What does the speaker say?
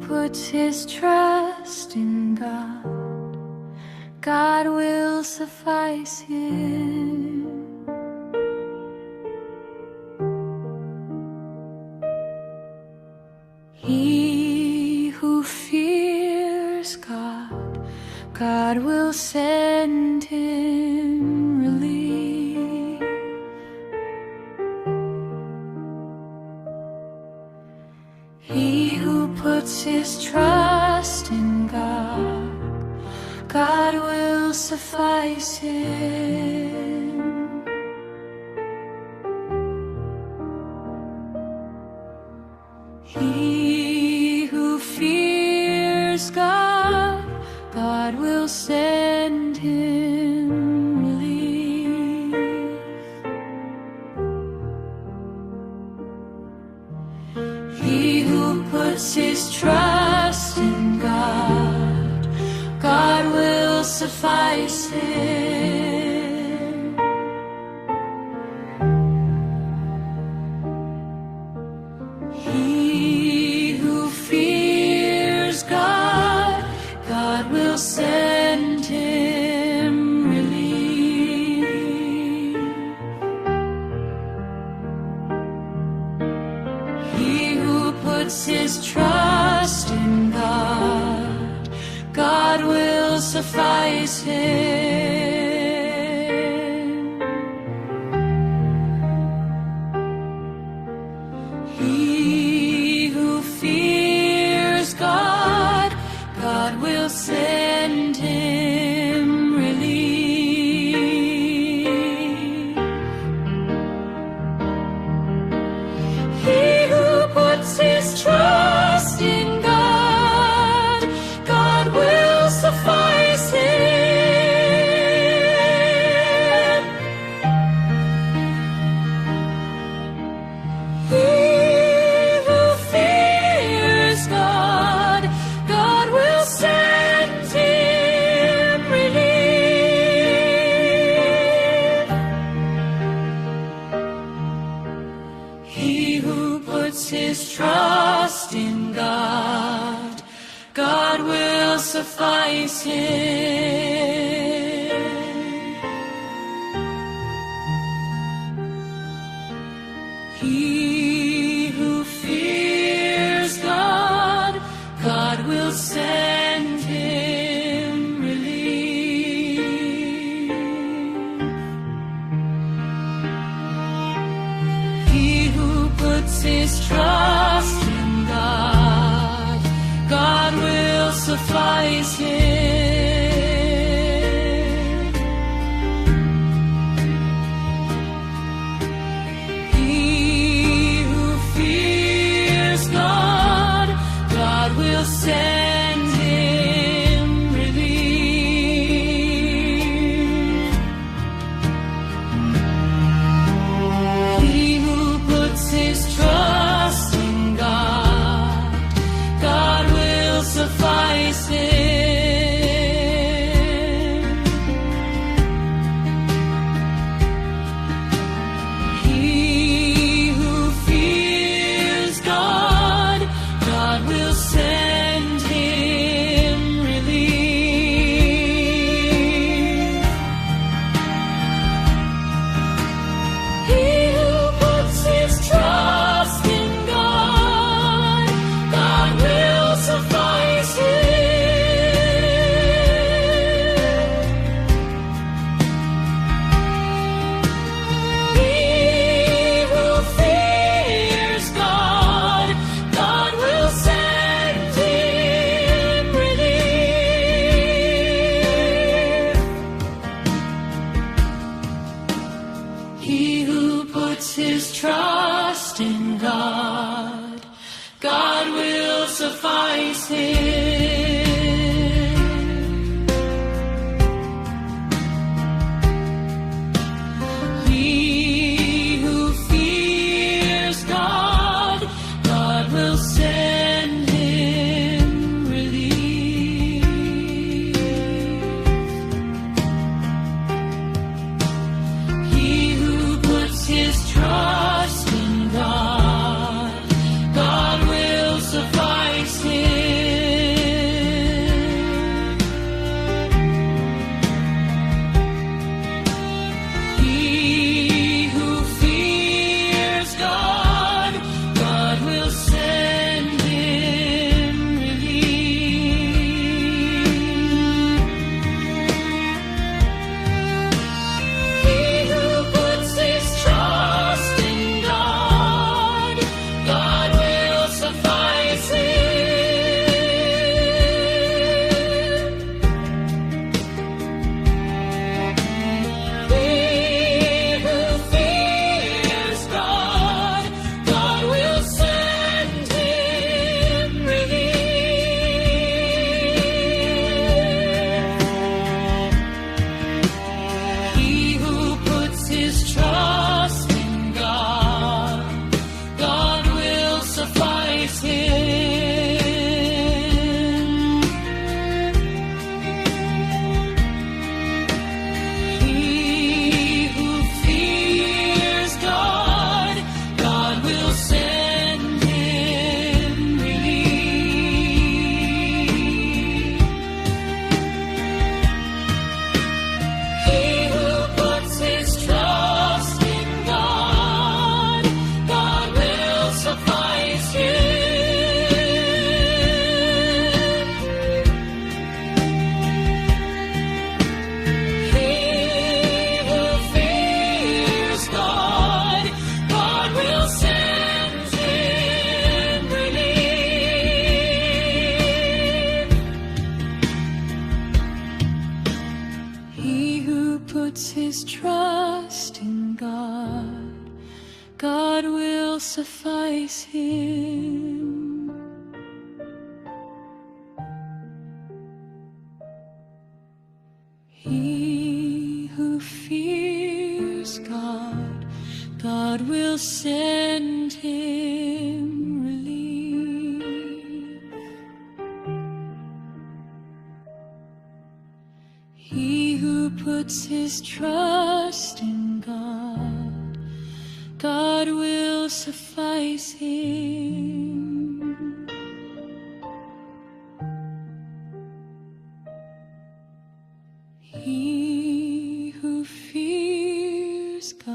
puts his trust in God, God will suffice him. He who fears God, God will send him relief. He who puts his trust in God, God will suffice him. He who fears God, God will send him relief. He who puts his trust in God, God will suffice him. He who fears God, God will send him relief. He who puts his trust in God, God will suffice him. He who fears God, God will send him relief. He who puts his trust in God, God will suffice him. He who fears God, God will send him relief. He who puts his trust in God, God will suffice him. He who fears God, God will send him relief. He who puts his trust in God, God will suffice him. He who fears God, God will send him relief. He who puts his trust in God, God will suffice him. He who fears God, God will send him relief. He who puts his trust in God, God will suffice him. He who fears God, God will send him relief. He who puts his trust in God, God will suffice him. He who fears God, God will send him relief. He who puts his trust in God, God will suffice him. his trust in God, God will suffice him. He who fears God, God will send him relief. He who puts his trust in God, God will suffice him. He who fears God,